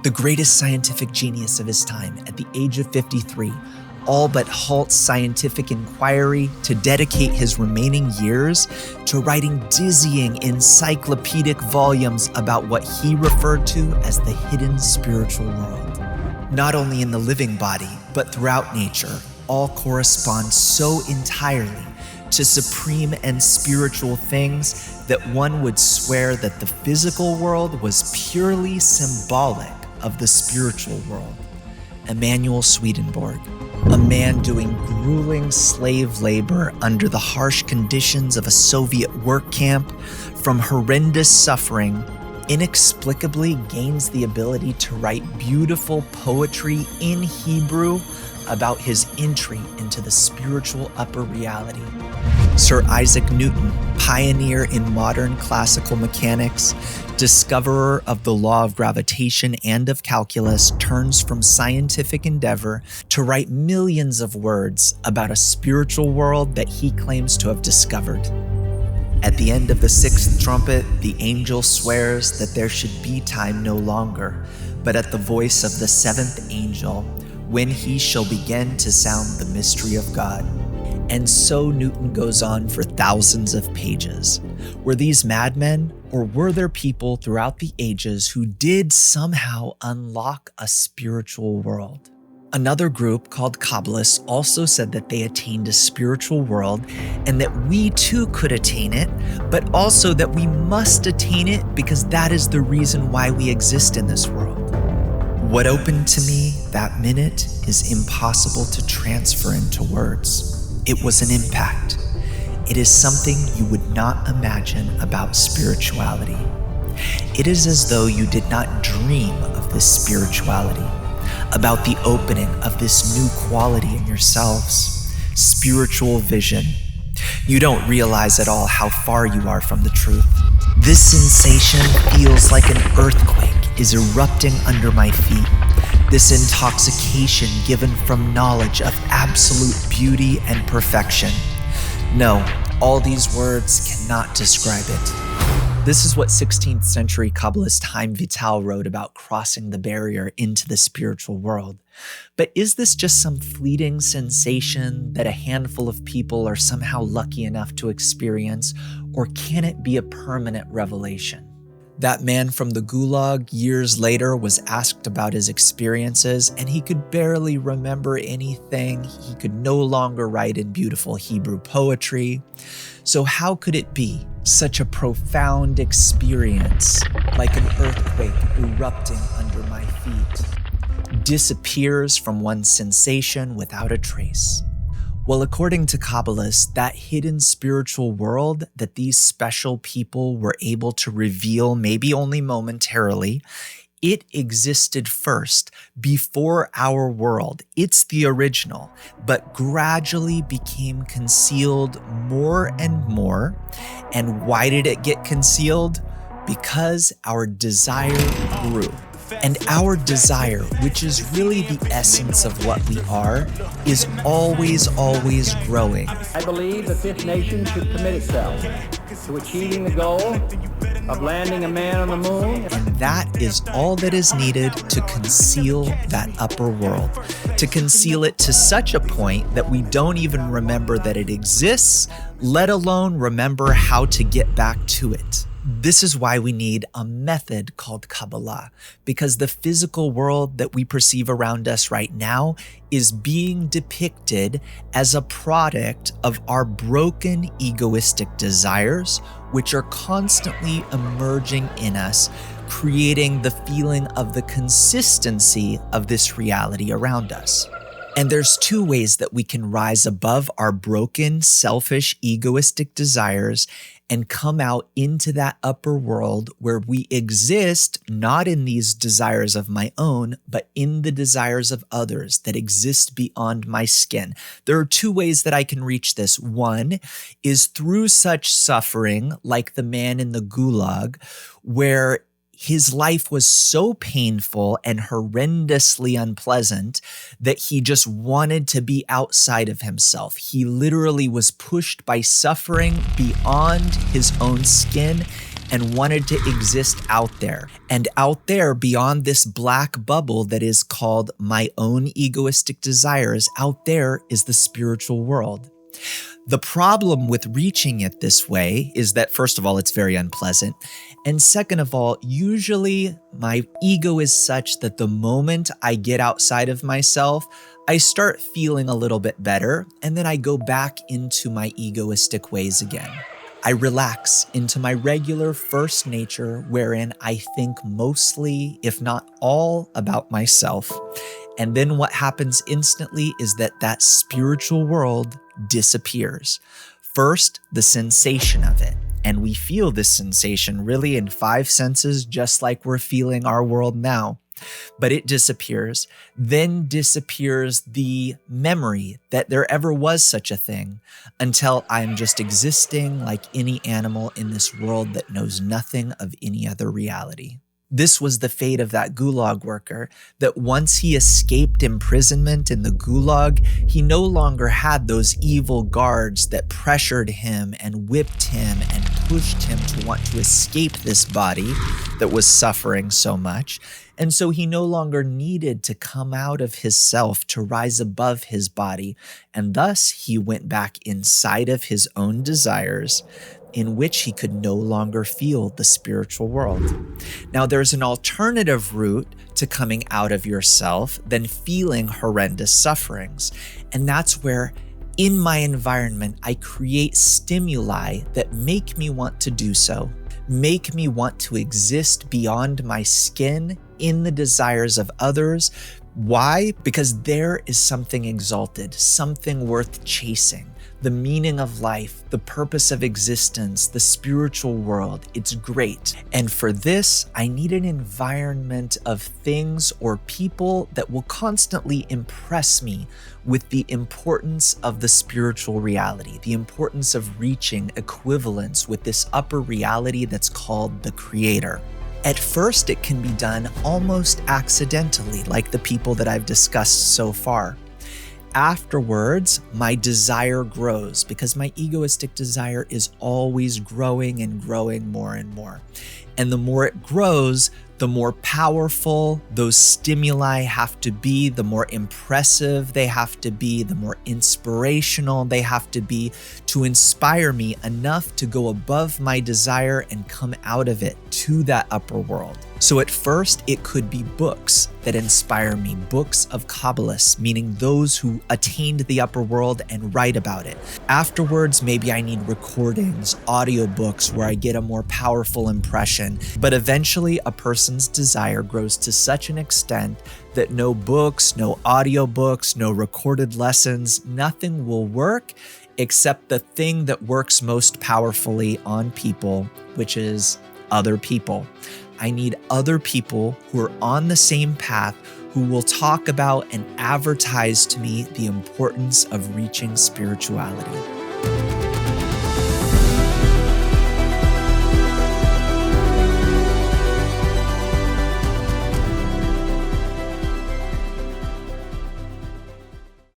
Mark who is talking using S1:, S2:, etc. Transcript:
S1: The greatest scientific genius of his time, at the age of 53, all but halts scientific inquiry to dedicate his remaining years to writing dizzying encyclopedic volumes about what he referred to as the hidden spiritual world. Not only in the living body, but throughout nature, all correspond so entirely to supreme and spiritual things that one would swear that the physical world was purely symbolic of the spiritual world. Emanuel Swedenborg, a man doing grueling slave labor under the harsh conditions of a Soviet work camp, from horrendous suffering, inexplicably gains the ability to write beautiful poetry in Hebrew about his entry into the spiritual upper reality. Sir Isaac Newton, pioneer in modern classical mechanics, discoverer of the law of gravitation and of calculus, turns from scientific endeavor to write millions of words about a spiritual world that he claims to have discovered. At the end of the sixth trumpet, the angel swears that there should be time no longer, but at the voice of the seventh angel, when he shall begin to sound the mystery of God. And so Newton goes on for thousands of pages. Were these madmen, or were there people throughout the ages who did somehow unlock a spiritual world? Another group called Kabbalists also said that they attained a spiritual world and that we too could attain it, but also that we must attain it because that is the reason why we exist in this world. What opened to me that minute is impossible to transfer into words. It was an impact. It is something you would not imagine about spirituality. It is as though you did not dream of this spirituality, about the opening of this new quality in yourselves, spiritual vision. You don't realize at all how far you are from the truth. This sensation feels like an earthquake is erupting under my feet. This intoxication given from knowledge of absolute beauty and perfection. No, all these words cannot describe it. This is what 16th century Kabbalist Chaim Vital wrote about crossing the barrier into the spiritual world. But is this just some fleeting sensation that a handful of people are somehow lucky enough to experience, or can it be a permanent revelation? That man from the Gulag years later was asked about his experiences, and he could barely remember anything. He could no longer write in beautiful Hebrew poetry. So how could it be such a profound experience, like an earthquake erupting under my feet, disappears from one's sensation without a trace? Well, according to Kabbalists, that hidden spiritual world that these special people were able to reveal, maybe only momentarily, it existed first, before our world. It's the original, but gradually became concealed more and more. And why did it get concealed? Because our desire grew. And our desire, which is really the essence of what we are, is always, always growing.
S2: I believe that this nation should commit itself to achieving the goal of landing a man on the moon.
S1: And that is all that is needed to conceal that upper world, to conceal it to such a point that we don't even remember that it exists, let alone remember how to get back to it. This is why we need a method called Kabbalah, because the physical world that we perceive around us right now is being depicted as a product of our broken egoistic desires, which are constantly emerging in us, creating the feeling of the consistency of this reality around us. And there's two ways that we can rise above our broken, selfish, egoistic desires and come out into that upper world where we exist not in these desires of my own, but in the desires of others that exist beyond my skin. There are two ways that I can reach this. One is through such suffering, like the man in the Gulag, where his life was so painful and horrendously unpleasant that he just wanted to be outside of himself. He literally was pushed by suffering beyond his own skin and wanted to exist out there. And out there, beyond this black bubble that is called my own egoistic desires, out there is the spiritual world. The problem with reaching it this way is that, first of all, it's very unpleasant. And second of all, usually my ego is such that the moment I get outside of myself, I start feeling a little bit better, and then I go back into my egoistic ways again. I relax into my regular first nature, wherein I think mostly, if not all, about myself. And then what happens instantly is that spiritual world disappears. First, the sensation of it. And we feel this sensation really in 5 senses, just like we're feeling our world now. But it disappears. Then disappears the memory that there ever was such a thing, until I'm just existing like any animal in this world that knows nothing of any other reality. This was the fate of that gulag worker, that once he escaped imprisonment in the gulag, he no longer had those evil guards that pressured him and whipped him and pushed him to want to escape this body that was suffering so much. And so he no longer needed to come out of his self to rise above his body. And thus he went back inside of his own desires, in which he could no longer feel the spiritual world. Now, there's an alternative route to coming out of yourself than feeling horrendous sufferings. And that's where, in my environment, I create stimuli that make me want to do so, make me want to exist beyond my skin in the desires of others. Why? Because there is something exalted, something worth chasing. The meaning of life, the purpose of existence, the spiritual world, it's great. And for this, I need an environment of things or people that will constantly impress me with the importance of the spiritual reality, the importance of reaching equivalence with this upper reality that's called the Creator. At first, it can be done almost accidentally, like the people that I've discussed so far. Afterwards, my desire grows because my egoistic desire is always growing and growing more and more. And the more it grows, the more powerful those stimuli have to be, the more impressive they have to be, the more inspirational they have to be to inspire me enough to go above my desire and come out of it to that upper world. So at first, it could be books that inspire me, books of Kabbalists, meaning those who attained the upper world and write about it. Afterwards, maybe I need recordings, audiobooks where I get a more powerful impression. But eventually, a person's desire grows to such an extent that no books, no audiobooks, no recorded lessons, nothing will work except the thing that works most powerfully on people, which is other people. I need other people who are on the same path, who will talk about and advertise to me the importance of reaching spirituality.